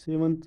7th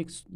1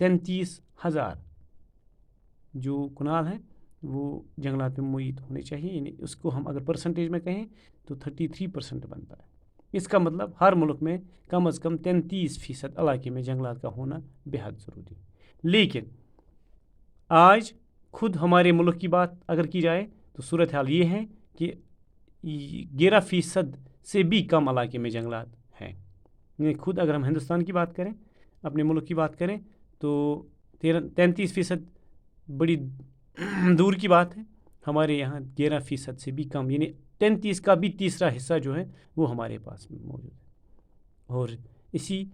33,000 جو کنال ہیں وہ جنگلات میں معیت ہونے چاہیے. یعنی اس کو ہم اگر پرسنٹیج میں کہیں تو 33% بنتا ہے. اس کا مطلب ہر ملک میں کم از کم 33% علاقے میں جنگلات کا ہونا بے حد ضروری ہے. لیکن آج خود ہمارے ملک کی بات اگر کی جائے تو صورتحال یہ ہے کہ 11% سے بھی کم علاقے میں جنگلات ہیں. یعنی خود اگر ہم ہندوستان کی بات کریں, اپنے ملک کی بات کریں, تو 33% بڑی دور کی بات ہے. ہمارے یہاں 11% سے بھی کم, یعنی 33 کا بھی تیسرا حصہ جو ہے وہ ہمارے پاس موجود ہے. اور اسی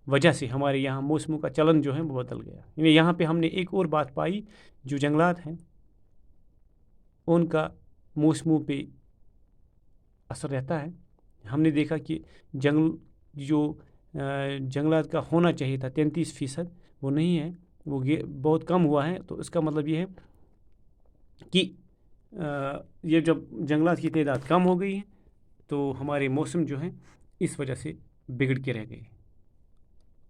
وجہ سے ہمارے یہاں موسموں کا چلن جو ہے وہ بدل گیا. یعنی یہاں پہ ہم نے ایک اور بات پائی, جو جنگلات ہیں ان کا موسموں پہ اثر رہتا ہے. ہم نے دیکھا کہ جنگلات کا ہونا چاہیے تھا 33%, وہ نہیں ہے, وہ بہت کم ہوا ہے. تو اس کا مطلب یہ ہے کہ یہ جب جنگلات کی تعداد کم ہو گئی ہے تو ہمارے موسم جو ہیں اس وجہ سے بگڑ کے رہ گئے,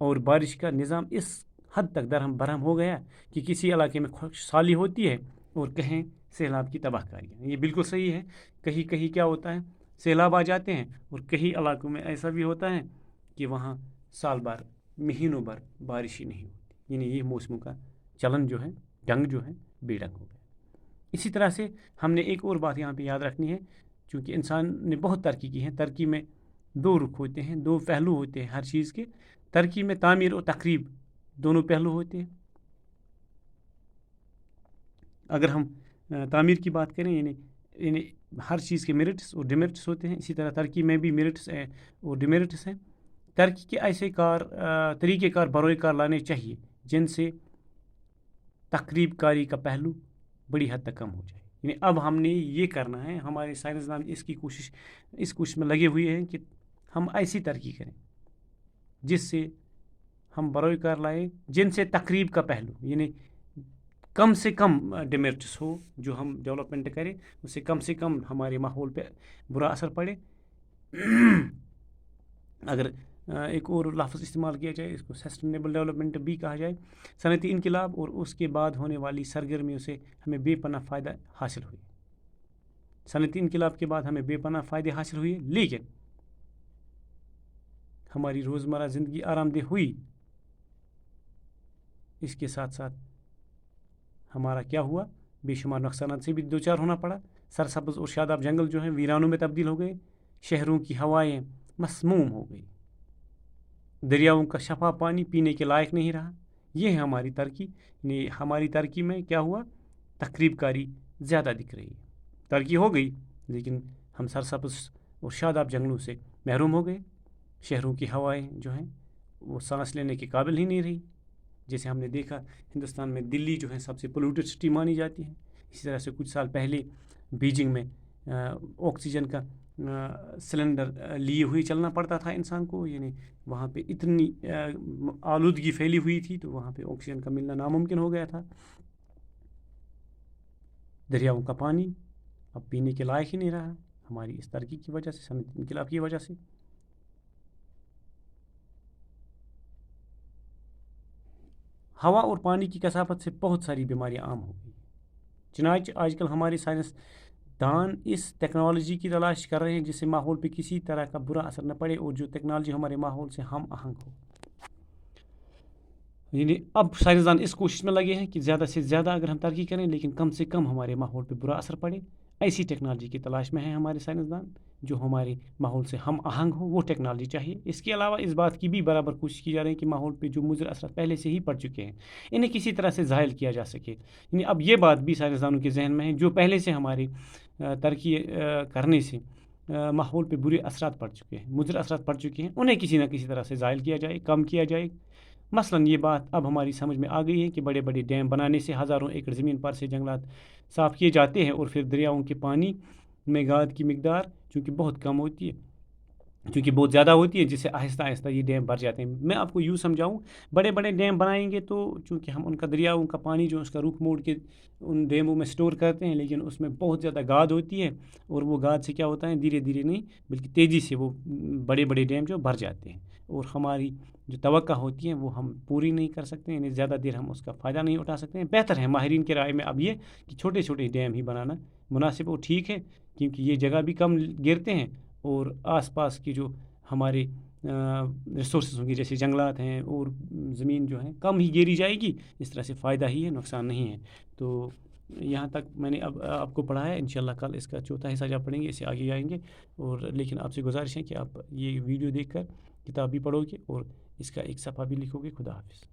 اور بارش کا نظام اس حد تک درہم برہم ہو گیا کہ کسی علاقے میں خشک سالی ہوتی ہے اور کہیں سیلاب کی تباہ کاریاں. یہ بالکل صحیح ہے. کہیں کہیں کیا ہوتا ہے, سیلاب آ جاتے ہیں, اور کئی علاقوں میں ایسا بھی ہوتا ہے کہ وہاں سال بھر مہینوں بھر بارش ہی نہیں ہوتی. یعنی یہ موسموں کا چلن جو ہے, ڈنگ جو ہے, بے ڈنگ ہو گیا. اسی طرح سے ہم نے ایک اور بات یہاں پہ یاد رکھنی ہے, چونکہ انسان نے بہت ترقی کی ہے. ترقی میں دو رخ ہوتے ہیں, دو پہلو ہوتے ہیں ہر چیز کے. ترقی میں تعمیر اور تخریب دونوں پہلو ہوتے ہیں. اگر ہم تعمیر کی بات کریں, یعنی ہر چیز کے میرٹس اور ڈیمیرٹس ہوتے ہیں, اسی طرح ترقی میں بھی میرٹس اور ڈیمیرٹس ہیں. ترقی کے ایسے طریقہ کار بروئے کار لانے چاہیے جن سے تخریب کاری کا پہلو بڑی حد تک کم ہو جائے. یعنی اب ہم نے یہ کرنا ہے, ہمارے سائنسدان اس کوشش میں لگے ہوئے ہیں کہ ہم ایسی ترقی کریں جس سے ہم بروئے کار لائیں جن سے تخریب کا پہلو, یعنی کم سے کم ڈیمیرٹس ہو. جو ہم ڈیولپمنٹ کریں اس سے کم ہمارے ماحول پہ برا اثر پڑے. اگر ایک اور لفظ استعمال کیا جائے, اس کو سسٹینیبل ڈیولپمنٹ بھی کہا جائے. صنعتی انقلاب اور اس کے بعد ہونے والی سرگرمیوں سے ہمیں بے پناہ فائدہ حاصل ہوئی. صنعتی انقلاب کے بعد ہمیں بے پناہ فائدے حاصل ہوئے, لیکن ہماری روزمرہ زندگی آرام دہ ہوئی. اس کے ساتھ ساتھ ہمارا کیا ہوا, بے شمار نقصانات سے بھی دوچار ہونا پڑا. سرسبز اور شاداب جنگل جو ہیں ویرانوں میں تبدیل ہو گئے. شہروں کی ہوائیں مسموم ہو گئی. دریاؤں کا شفاف پانی پینے کے لائق نہیں رہا. یہ ہے ہماری ترقی. یعنی ہماری ترقی میں کیا ہوا, تخریب کاری زیادہ دکھ رہی ہے. ترقی ہو گئی لیکن ہم سرسبز اور شاداب جنگلوں سے محروم ہو گئے. شہروں کی ہوائیں جو ہیں وہ سانس لینے کے قابل ہی نہیں رہی. جیسے ہم نے دیکھا ہندوستان میں دلی جو ہے سب سے پولوٹڈ سٹی مانی جاتی ہے. اسی طرح سے کچھ سال پہلے بیجنگ میں آکسیجن کا سلنڈر لیے ہوئے چلنا پڑتا تھا انسان کو. یعنی وہاں پہ اتنی آلودگی پھیلی ہوئی تھی تو وہاں پہ آکسیجن کا ملنا ناممکن ہو گیا تھا. دریاؤں کا پانی اب پینے کے لائق ہی نہیں رہا, ہماری اس ترقی کی وجہ سے, صنعتی انقلاب کی وجہ سے. ہوا اور پانی کی کثافت سے بہت ساری بیماریاں عام ہو گئی. چنانچہ آج کل ہمارے سائنس دان اس ٹیکنالوجی کی تلاش کر رہے ہیں جس سے ماحول پہ کسی طرح کا برا اثر نہ پڑے اور جو ٹیکنالوجی ہمارے ماحول سے ہم آہنگ ہو. یعنی اب سائنسدان اس کوشش میں لگے ہیں کہ زیادہ سے زیادہ اگر ہم ترقی کریں لیکن کم سے کم ہمارے ماحول پہ برا اثر پڑے. ایسی ٹیکنالوجی کی تلاش میں ہیں ہمارے سائنسدان جو ہمارے ماحول سے ہم آہنگ ہو. وہ ٹیکنالوجی چاہیے. اس کے علاوہ اس بات کی بھی برابر کوشش کی جا رہی ہے کہ ماحول پہ جو مضر اثرات پہلے سے ہی پڑ چکے ہیں انہیں کسی طرح سے زائل کیا جا سکے. یعنی اب یہ بات بھی سائنسدانوں کے ذہن میں ہے جو پہلے سے ہماری ترقی کرنے سے ماحول پہ برے اثرات پڑ چکے ہیں, مضر اثرات پڑ چکے ہیں, انہیں کسی نہ کسی طرح سے زائل کیا جائے, کم کیا جائے. مثلاً یہ بات اب ہماری سمجھ میں آ گئی ہے کہ بڑے بڑے ڈیم بنانے سے ہزاروں ایکڑ زمین پر سے جنگلات صاف کیے جاتے ہیں اور پھر دریاؤں کے پانی میں گاد کی مقدار چونکہ بہت کم ہوتی ہے کیونکہ بہت زیادہ ہوتی ہے، جس سے آہستہ آہستہ یہ ڈیم بھر جاتے ہیں۔ میں آپ کو یوں سمجھاؤں، بڑے بڑے ڈیم بنائیں گے تو چونکہ ہم ان کا دریاؤں کا پانی جو اس کا رخ موڑ کے ان ڈیموں میں سٹور کرتے ہیں، لیکن اس میں بہت زیادہ گاد ہوتی ہے، اور وہ گاد سے کیا ہوتا ہے، دھیرے دھیرے نہیں بلکہ تیزی سے وہ بڑے بڑے ڈیم جو بھر جاتے ہیں، اور ہماری جو توقع ہوتی ہیں وہ ہم پوری نہیں کر سکتے ہیں، یعنی زیادہ دیر ہم اس کا فائدہ نہیں اٹھا سکتے ہیں۔ بہتر ہے ماہرین کی رائے میں اب یہ کہ چھوٹے چھوٹے ڈیم ہی بنانا مناسب اور ٹھیک ہے، کیونکہ یہ جگہ بھی کم گرتے ہیں، اور آس پاس کی جو ہمارے ریسورسز ہوں گی، جیسے جنگلات ہیں اور زمین جو ہے کم ہی گیری جائے گی، اس طرح سے فائدہ ہی ہے، نقصان نہیں ہے۔ تو یہاں تک میں نے اب آپ کو پڑھا ہے، انشاءاللہ کل اس کا چوتھا حصہ جب پڑھیں گے اس سے آگے جائیں گے، اور لیکن آپ سے گزارش ہے کہ آپ یہ ویڈیو دیکھ کر کتاب بھی پڑھو گے اور اس کا ایک صفحہ بھی لکھو گے۔ خدا حافظ۔